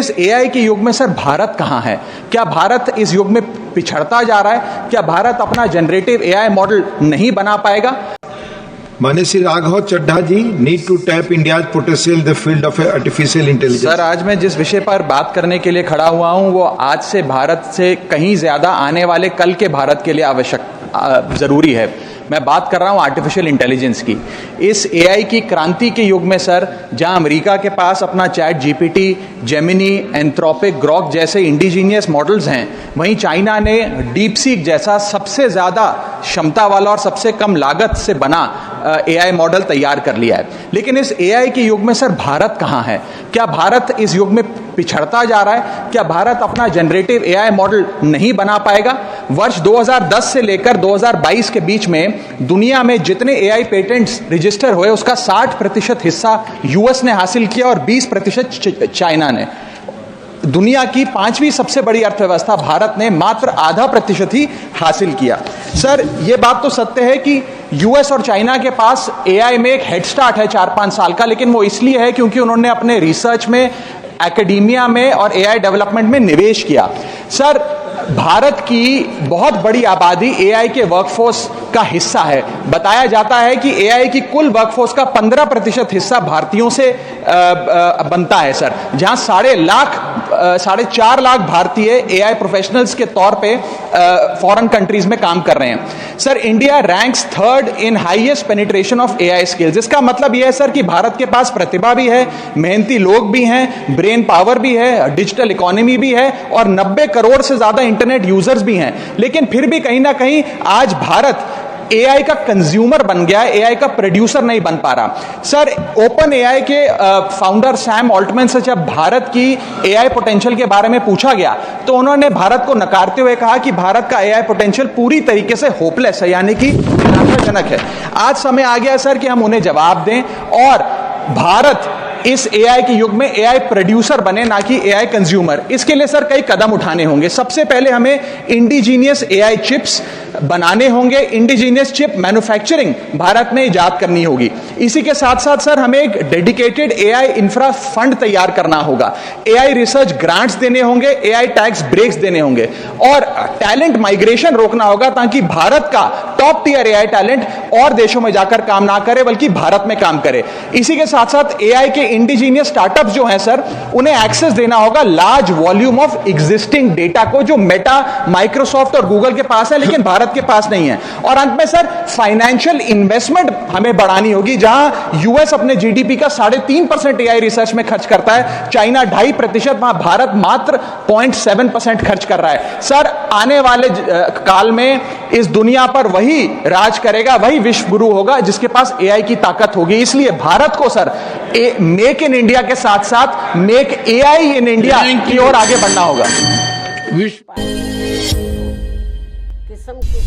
इस एआई के युग में सर भारत कहां है? क्या भारत इस युग में पिछड़ता जा रहा है? क्या भारत अपना जनरेटिव एआई मॉडल नहीं बना पाएगा? माननीय Shri Raghav Chadha ji, need to tap India's potential in the field of artificial intelligence. Sir, आज मैं जिस विषय पर बात करने के लिए खड़ा हुआ हूं वो आज से भारत से कहीं ज्यादा आने वाले कल के भारत के लिए आवश्यक जरूरी है। मैं बात कर रहा हूं आर्टिफिशियल इंटेलिजेंस की। इस एआई की क्रांति के युग में सर, जहां अमेरिका के पास अपना chat GPT, Gemini, Anthropic, Grok जैसे इंडिजीनियस मॉडल्स हैं, वहीं चाइना ने डीप सीक जैसा सबसे ज्यादा क्षमता वाला और सबसे कम लागत से बना एआई मॉडल तैयार कर लिया है। लेकिन इस एआई के युग में सर भारत कहां है? क्या भारत इस युग में पिछड़ता जा रहा है? क्या भारत अपना जनरेटिव एआई मॉडल नहीं बना पाएगा? वर्ष 2010 से लेकर 2022 के बीच में दुनिया में जितने एआई पेटेंट्स रजिस्टर हुए उसका 60% हिस्सा यूएस ने हासिल किया और 20% चाइना ने। दुनिया की 5वीं सबसे बड़ी अर्थव्यवस्था भारत ने मात्र आधा प्रतिशत ही हासिल किया। सर, यह बात तो सत्य है कि यूएस और चाइना के पास एआई में एक हेड स्टार्ट है 4-5 साल का, लेकिन वो इसलिए है क्योंकि उन्होंने अपने रिसर्च में, एकेडेमिया में और एआई डेवलपमेंट में निवेश किया। सर, भारत की बहुत बड़ी आबादी एआई के वर्कफोर्स का हिस्सा है। बताया जाता है कि एआई की कुल वर्कफोर्स का 15% हिस्सा भारतीयों से बनता है सर, जहां 4.5 लाख भारतीय एआई प्रोफेशनल्स के तौर पे फॉरेन कंट्रीज में काम कर रहे हैं। Sir, India ranks 3rd in highest penetration of AI skills. इसका मतलब यह है सर कि भारत के पास प्रतिभा भी है, मेहनती लोग भी हैं, ब्रेन पावर भी है, डिजिटल इकोनॉमी भी है और 90 करोड़ से ज्यादा इंटरनेट यूजर्स भी हैं। लेकिन फिर भी कहीं ना कहीं आज भारत एआई का कंज्यूमर बन गया है, एआई का प्रोड्यूसर नहीं बन पा रहा। सर, ओपन एआई के फाउंडर सैम ऑल्टमैन से जब भारत की एआई पोटेंशियल के बारे में पूछा गया तो उन्होंने भारत को नकारते हुए कहा कि भारत का एआई पोटेंशियल पूरी तरीके से होपलेस है, यानी कि निराशाजनक है। आज समय आ गया सर कि हम उन्हें जवाब दें और भारत इस एआई के युग में एआई प्रोड्यूसर बने, ना कि एआई कंज्यूमर। इसके लिए सर कई कदम उठाने होंगे। सबसे पहले हमें इंडिजीनियस एआई चिप्स बनाने होंगे, इंडिजीनियस चिप मैन्युफैक्चरिंग भारत में इजाद करनी होगी। इसी के साथ साथ सर हमें एक डेडिकेटेड एआई इंफ्रा फंड तैयार करना होगा, एआई रिसर्च ग्रांट्स देने होंगे, एआई टैक्स ब्रेक्स देने होंगे और टैलेंट माइग्रेशन रोकना होगा ताकि भारत का टॉप टियर एआई टैलेंट और देशों में जाकर काम ना करे बल्कि भारत में काम करे। इसी के साथ साथ एआई के इंडिजीनियस स्टार्टअप्स जो हैं सर, उन्हें एक्सेस देना होगा large volume of existing data को, जो मेटा, माइक्रोसॉफ्ट और गूगल के पास है लेकिन भारत के पास नहीं है। और अंत में सर फाइनेंशियल इन्वेस्टमेंट हमें बढ़ानी होगी, जहां यूएस अपने जीडीपी का 3.5% एआई रिसर्च में खर्च करता है, चाइना 2.5%, वहां भारत मात्र 0.7% खर्च कर रहा है। सर, आने वाले काल में इस दुनिया पर वही राज करेगा, वही विश्व गुरु होगा जिसके पास एआई की ताकत होगी। इसलिए भारत को सर मेक इन इंडिया के साथ साथ मेक एआई इन इंडिया की ओर आगे बढ़ना होगा। किस्म के